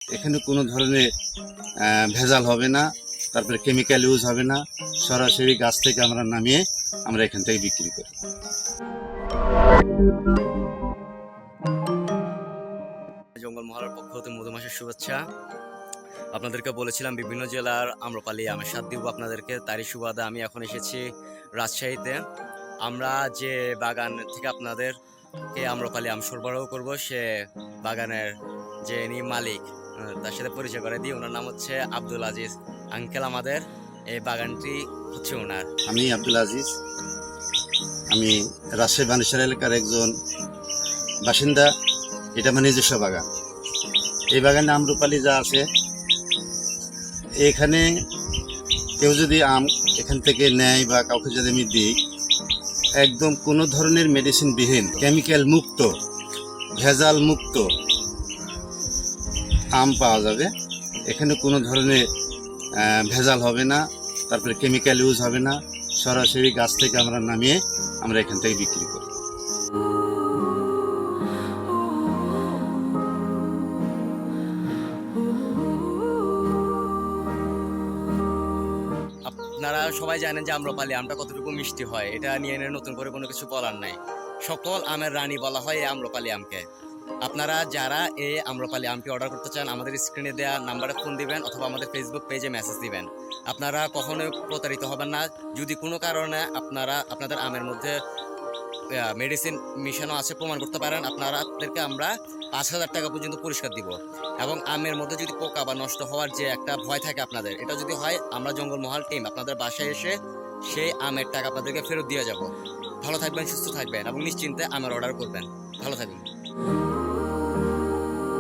এখানে কোনো ধরনের ভেজাল হবে না, তারপরে কেমিক্যাল ইউজ হবে না, সরাসরি গাছ থেকে আমরা নামিয়ে আমরা এখান থেকে বিক্রি করি। জঙ্গল মহলের পক্ষ হতে মধুমাসের শুভেচ্ছা। আপনাদেরকে বলেছিলাম বিভিন্ন জেলার আম্রপালি আমের স্বাদ দিব আপনাদেরকে, তারই সুবাদে আমি এখন এসেছি রাজশাহীতে। আমরা যে বাগান থেকে আপনাদেরকে আম্রপালি আম সরবরাহ করব, সে বাগানের যে মালিক তার সাথে পরিচয় করে দিই। ওনার নাম হচ্ছে আব্দুল আজিজ আঙ্কেল। আমাদের এই বাগানটি হচ্ছে ওনার। আমি আব্দুল আজিজ, আমি রাজশাহী বানেশ্বর এলাকার একজন বাসিন্দা। এটা আমার নিজস্ব বাগান। এই বাগানে আম্রপালি যা আছে, এখানে কেউ যদি আম এখান থেকে নেয় বা কাউকে যদি আমি দিই, একদম কোনো ধরনের মেডিসিন বিহীন, কেমিক্যাল মুক্ত, ভেজাল মুক্ত আম পাওয়া যাবে। এখানে কোনো ধরনের ভেজাল হবে না, তারপরে কেমিক্যাল ইউজ হবে না, সরাসরি গাছ থেকে আমরা নামিয়ে আমরা এখান থেকে বিক্রি করি। আপনারা সবাই জানেন যে আম্রপালি আমটা কতটুকু মিষ্টি হয়, এটা নিয়ে এনে নতুন করে কোনো কিছু বলার নাই। সকল আমের রানী বলা হয় এই আম্রপালি আমকে। আপনারা যারা এই আম্রপালি আমটি অর্ডার করতে চান, আমাদের স্ক্রিনে দেওয়া নাম্বারে ফোন দিবেন অথবা আমাদের ফেসবুক পেজে মেসেজ দিবেন। আপনারা কখনোই প্রতারিত হবেন না। যদি কোনো কারণে আপনাদের আমের মধ্যে মেডিসিন মিশানো আছে প্রমাণ করতে পারেন, আপনাদেরকে আমরা 5,000 টাকা পর্যন্ত পুরস্কার দিব। এবং আমের মধ্যে যদি পোকা বা নষ্ট হওয়ার যে একটা ভয় থাকে আপনাদের, এটা যদি হয়, আমরা জঙ্গলমহল টিম আপনাদের বাসায় এসে সেই আমের টাকা আপনাদেরকে ফেরত দিয়ে যাব। ভালো থাকবেন, সুস্থ থাকবেন এবং নিশ্চিন্তে আমের অর্ডার করবেন। ভালো থাকবেন।